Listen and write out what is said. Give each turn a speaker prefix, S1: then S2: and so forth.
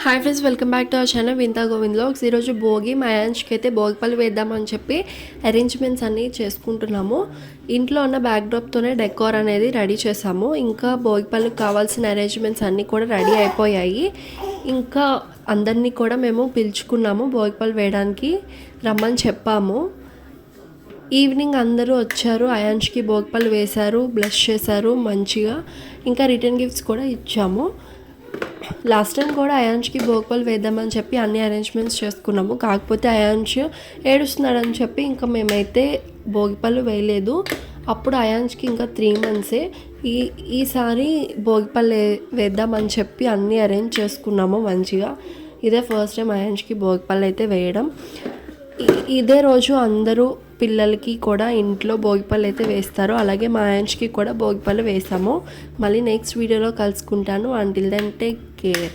S1: Hi friends, welcome back to our channel Vintha Govind vlogs. ఈరోజు భోగి మా యాంష్కి అయితే భోగిపళ్ళు వేద్దామని చెప్పి అరేంజ్మెంట్స్ అన్నీ చేసుకుంటున్నాము. ఇంట్లో ఉన్న బ్యాక్డ్రాప్తోనే డెకోర్ అనేది రెడీ చేసాము. ఇంకా భోగిపళ్ళకి కావాల్సిన అరేంజ్మెంట్స్ అన్నీ కూడా రెడీ అయిపోయాయి. ఇంకా అందరినీ కూడా మేము పిలుచుకున్నాము, భోగిపళ్ళు వేయడానికి రమ్మని చెప్పాము. ఈవినింగ్ అందరూ వచ్చారు, అయాన్ష్కి భోగిపళ్ళు వేశారు, బ్లెస్ చేశారు మంచిగా. ఇంకా రిటర్న్ గిఫ్ట్స్ కూడా ఇచ్చాము. లాస్ట్ టైం కూడా అయాన్ష్కి భోగిపళ్ళు వేద్దామని చెప్పి అన్ని అరేంజ్మెంట్స్ చేసుకున్నాము. కాకపోతే అయాన్ష్ ఏడుస్తున్నాడని చెప్పి ఇంకా మేమైతే భోగిపళ్ళు వేయలేదు. అప్పుడు అయాన్ష్కి ఇంకా 3 months. ఈసారి భోగిపళ్ళు వేద్దామని చెప్పి అన్నీ అరేంజ్ చేసుకున్నాము మంచిగా. ఇదే ఫస్ట్ టైం అయాన్ష్కి భోగిపళ్ళు అయితే వేయడం. ఇదే రోజు అందరూ పిల్లలకి కూడా ఇంట్లో భోగిపళ్ళు అయితే వేస్తారు. అలాగే మా అయాన్ష్కి కూడా భోగిపళ్ళు వేసాము. మళ్ళీ నెక్స్ట్ వీడియోలో కలుసుకుంటాను. Until then take care.